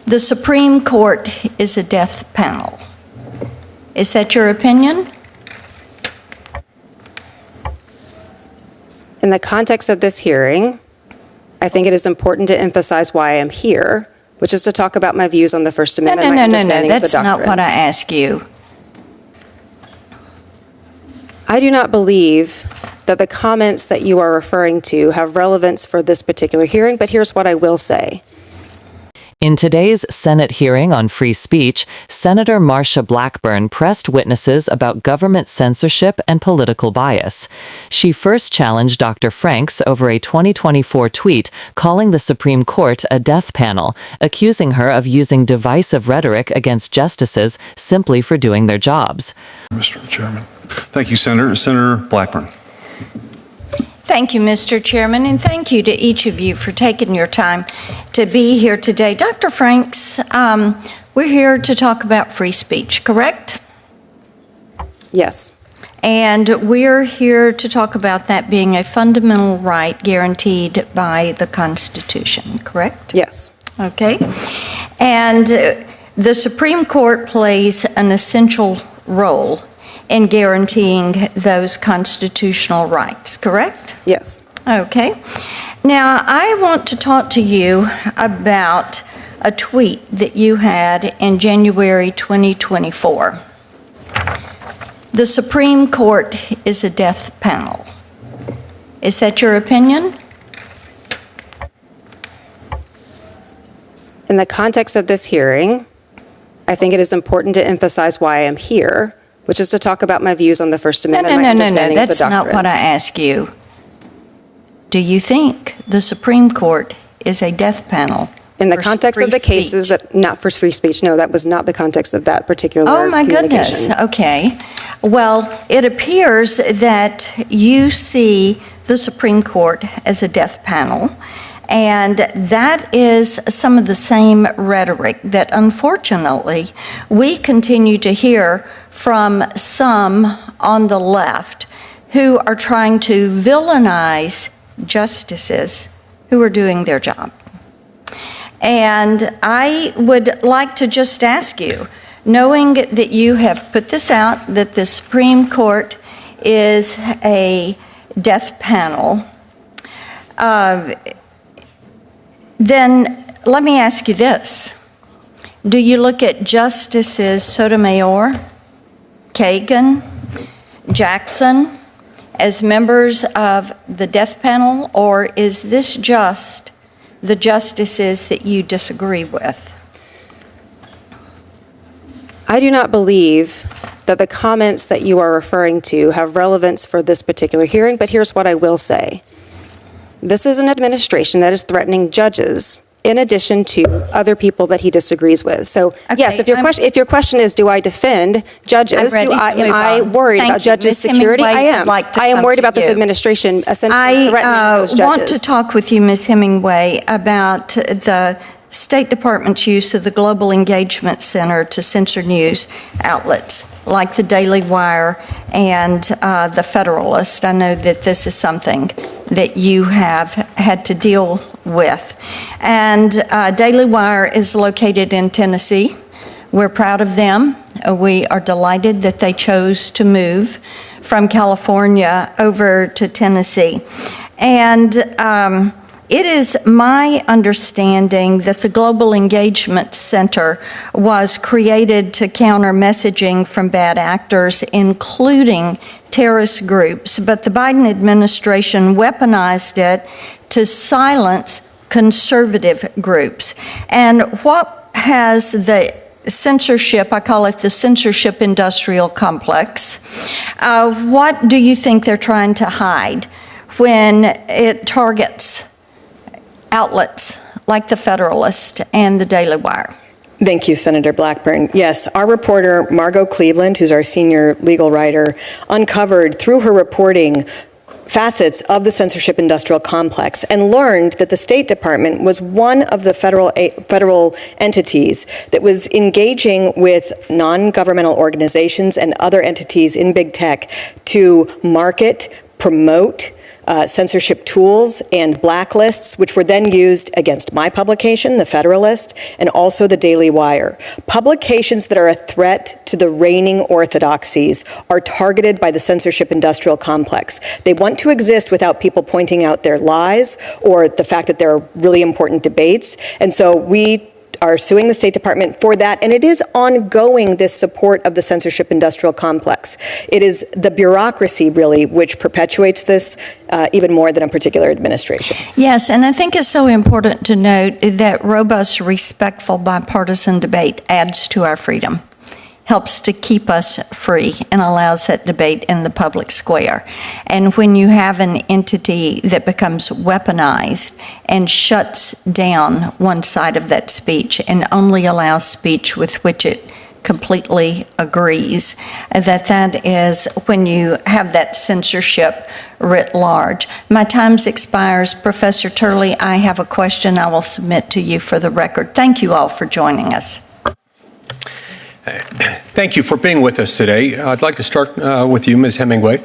The Supreme Court is a death panel. Is that your opinion? In the context of this hearing, I think it is important to emphasize why I am here, which is to talk about my views on the First Amendment. No, that's not what I ask you. I do not believe that the comments that you are referring to have relevance for this particular hearing, but here's what I will say. In today's Senate hearing on free speech, Senator Marsha Blackburn pressed witnesses about government censorship and political bias. She first challenged Dr. Franks over a 2024 tweet calling the Supreme Court a death panel, accusing her of using divisive rhetoric against justices simply for doing their jobs. Mr. Chairman. Thank you, Senator. Senator Blackburn. Thank you, Mr. Chairman, and thank you to each of you for taking your time to be here today. Dr. Franks, we're here to talk about free speech, correct? Yes. And we're here to talk about that being a fundamental right guaranteed by the Constitution, correct? Yes. Okay. And the Supreme Court plays an essential role in guaranteeing those constitutional rights, correct? Yes. Okay. Now, I want to talk to you about a tweet that you had in January 2024. The Supreme Court is a death panel. Is that your opinion? In the context of this hearing, I think it is important to emphasize why I am here, which is to talk about my views on the First Amendment. No, that's not what I ask you. Do you think the Supreme Court is a death panel? In the context of the cases that, not for free speech, no, that was not the context of that particular Oh my goodness, okay. Well, it appears that you see the Supreme Court as a death panel, and that is some of the same rhetoric that unfortunately we continue to hear from some on the left who are trying to villainize justices who are doing their job. And I would like to just ask you, knowing that you have put this out, that the Supreme Court is a death panel, then let me ask you this. Do you look at Justices Sotomayor, Kagan, Jackson as members of the death panel, or is this just the justices that you disagree with? I do not believe that the comments that you are referring to have relevance for this particular hearing, but here's what I will say. This is an administration that is threatening judges in addition to other people that he disagrees with. So, okay, yes, if your question is, do I defend judges? Am I worried about judges' security? I am. I am worried about this administration essentially threatening those judges. I want to talk with you, Ms. Hemingway, about the State Department's use of the Global Engagement Center to censor news outlets like the Daily Wire and the Federalist. I know that this is something that you have had to deal with. And Daily Wire is located in Tennessee. We're proud of them. We are delighted that they chose to move from California over to Tennessee. And it is my understanding that the Global Engagement Center was created to counter messaging from bad actors, including terrorist groups, but the Biden administration weaponized it to silence conservative groups. And what has the censorship, I call it the censorship industrial complex, what do you think they're trying to hide when it targets outlets like the Federalist and the Daily Wire? Thank you, Senator Blackburn. Yes, our reporter, Margot Cleveland, who's our senior legal writer, uncovered through her reporting facets of the censorship industrial complex and learned that the State Department was one of the federal entities that was engaging with non-governmental organizations and other entities in big tech to market, promote, censorship tools and blacklists, which were then used against my publication, The Federalist, and also the Daily Wire. Publications that are a threat to the reigning orthodoxies are targeted by the censorship industrial complex. They want to exist without people pointing out their lies or the fact that there are really important debates. And so we are suing the State Department for that, and it is ongoing, this support of the censorship industrial complex. It is the bureaucracy, really, which perpetuates this even more than a particular administration. Yes, and I think it's so important to note that robust, respectful, bipartisan debate adds to our freedom, helps to keep us free, and allows that debate in the public square. And when you have an entity that becomes weaponized and shuts down one side of that speech and only allows speech with which it completely agrees, that is when you have that censorship writ large. My time expires. Professor Turley, I have a question I will submit to you for the record. Thank you all for joining us. Thank you for being with us today. I'd like to start with you, Ms. Hemingway.